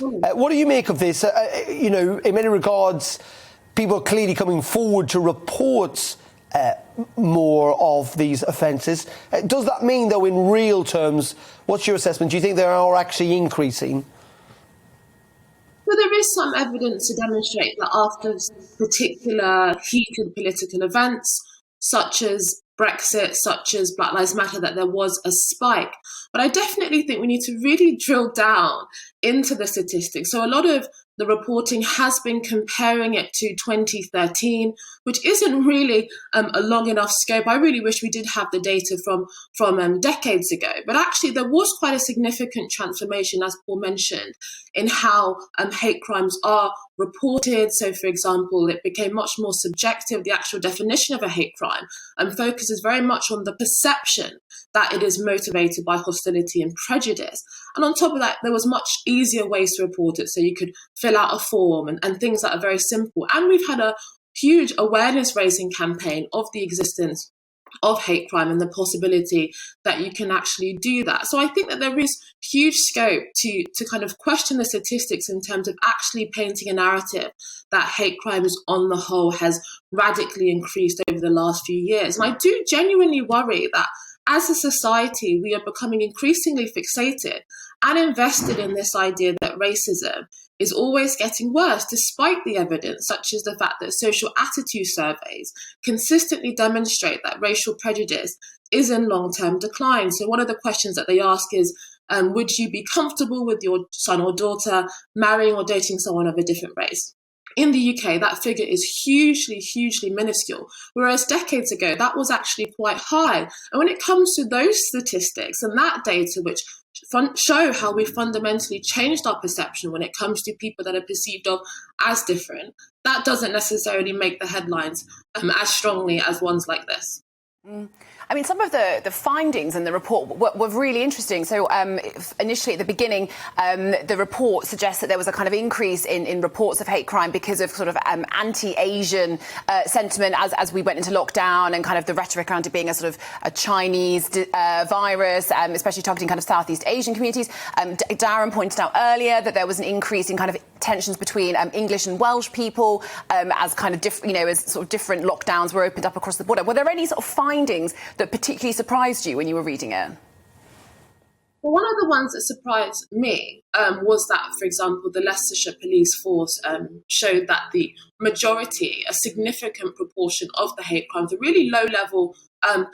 What do you make of this? In many regards, people are clearly coming forward to report more of these offences. Does that mean, though, in real terms, what's your assessment? Do you think they are actually increasing? Well, there is some evidence to demonstrate that after particular heated political events, such as Brexit, such as Black Lives Matter, that there was a spike. But I definitely think we need to really drill down into the statistics. So a lot of the reporting has been comparing it to 2013, which isn't really a long enough scope. I really wish we did have the data from decades ago. But actually, there was quite a significant transformation, as Paul mentioned, in how hate crimes are reported. So, for example, it became much more subjective. The actual definition of a hate crime focuses very much on the perception that it is motivated by hostility and prejudice. And on top of that, there was much easier ways to report it. So you could fill out a form and things that are very simple. And we've had a huge awareness raising campaign of the existence of hate crime and the possibility that you can actually do that. So I think that there is huge scope to kind of question the statistics in terms of actually painting a narrative that hate crimes on the whole has radically increased over the last few years. And I do genuinely worry that as a society, we are becoming increasingly fixated and invested in this idea that racism is always getting worse, despite the evidence, such as the fact that social attitude surveys consistently demonstrate that racial prejudice is in long-term decline. So one of the questions that they ask is, would you be comfortable with your son or daughter marrying or dating someone of a different race? In the UK, that figure is hugely, hugely minuscule, whereas decades ago, that was actually quite high. And when it comes to those statistics and that data, which show how we fundamentally changed our perception when it comes to people that are perceived of as different, that doesn't necessarily make the headlines as strongly as ones like this. I mean, some of the findings in the report were really interesting. So initially at the beginning, the report suggests that there was a kind of increase in reports of hate crime because of sort of anti-Asian sentiment as we went into lockdown, and kind of the rhetoric around it being a sort of a Chinese virus, especially targeting kind of Southeast Asian communities. Darren pointed out earlier that there was an increase in kind of tensions between English and Welsh people as kind of as sort of different lockdowns were opened up across the border. Were there any sort of findings that particularly surprised you when you were reading it? Well, one of the ones that surprised me was that, for example, the Leicestershire Police Force showed that the majority, a significant proportion of the hate crimes are really low-level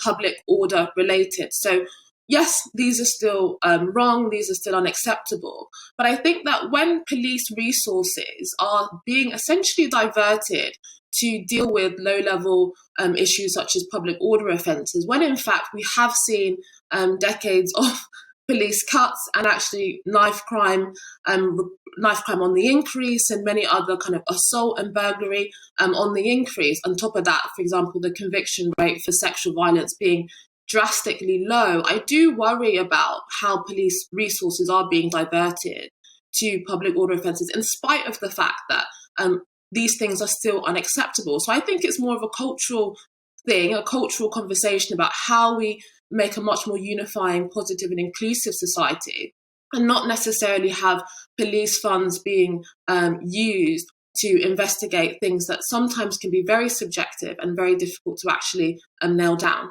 public order related. So yes, these are still wrong, these are still unacceptable. But I think that when police resources are being essentially diverted to deal with low-level issues such as public order offences, when in fact we have seen decades of police cuts and actually knife crime on the increase, and many other kind of assault and burglary on the increase. On top of that, for example, the conviction rate for sexual violence being drastically low, I do worry about how police resources are being diverted to public order offences, in spite of the fact that these things are still unacceptable. So I think it's more of a cultural thing, a cultural conversation about how we make a much more unifying, positive and inclusive society, and not necessarily have police funds being used to investigate things that sometimes can be very subjective and very difficult to actually nail down.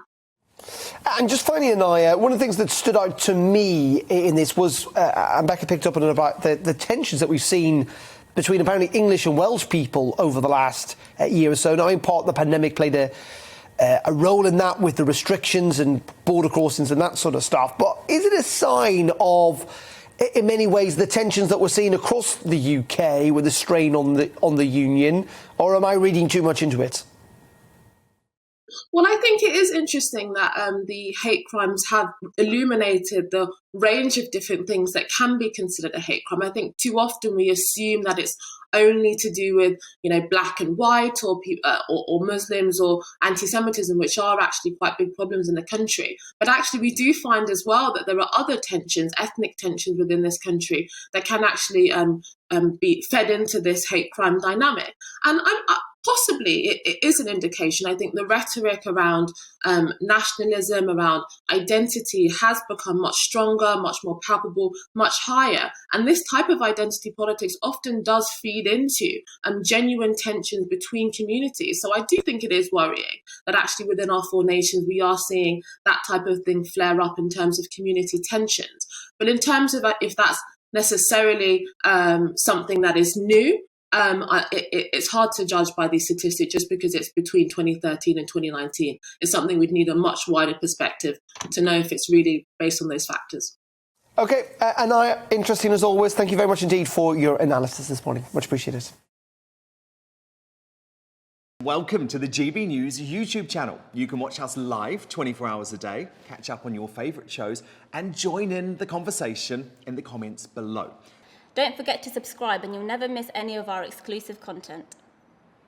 And just finally, Inaya, one of the things that stood out to me in this was, and Becca picked up on it, about the tensions that we've seen between apparently English and Welsh people over the last year or so. Now, in part, the pandemic played a role in that with the restrictions and border crossings and that sort of stuff. But is it a sign of, in many ways, the tensions that we're seeing across the UK with the strain on the union, or am I reading too much into it? Well, I think it is interesting that the hate crimes have illuminated the range of different things that can be considered a hate crime. I think too often we assume that it's only to do with, black and white or Muslims or anti-Semitism, which are actually quite big problems in the country. But actually, we do find as well that there are other tensions, ethnic tensions within this country that can actually be fed into this hate crime dynamic. And possibly it is an indication. I think the rhetoric around nationalism, around identity has become much stronger, much more palpable, much higher. And this type of identity politics often does feed into genuine tensions between communities. So I do think it is worrying that actually within our four nations, we are seeing that type of thing flare up in terms of community tensions. But in terms of if that's necessarily something that is new, it's hard to judge by these statistics just because it's between 2013 and 2019. It's something we'd need a much wider perspective to know if it's really based on those factors. OK, Inaya, interesting as always. Thank you very much indeed for your analysis this morning. Much appreciated. Welcome to the GB News YouTube channel. You can watch us live 24 hours a day, catch up on your favourite shows and join in the conversation in the comments below. Don't forget to subscribe and you'll never miss any of our exclusive content.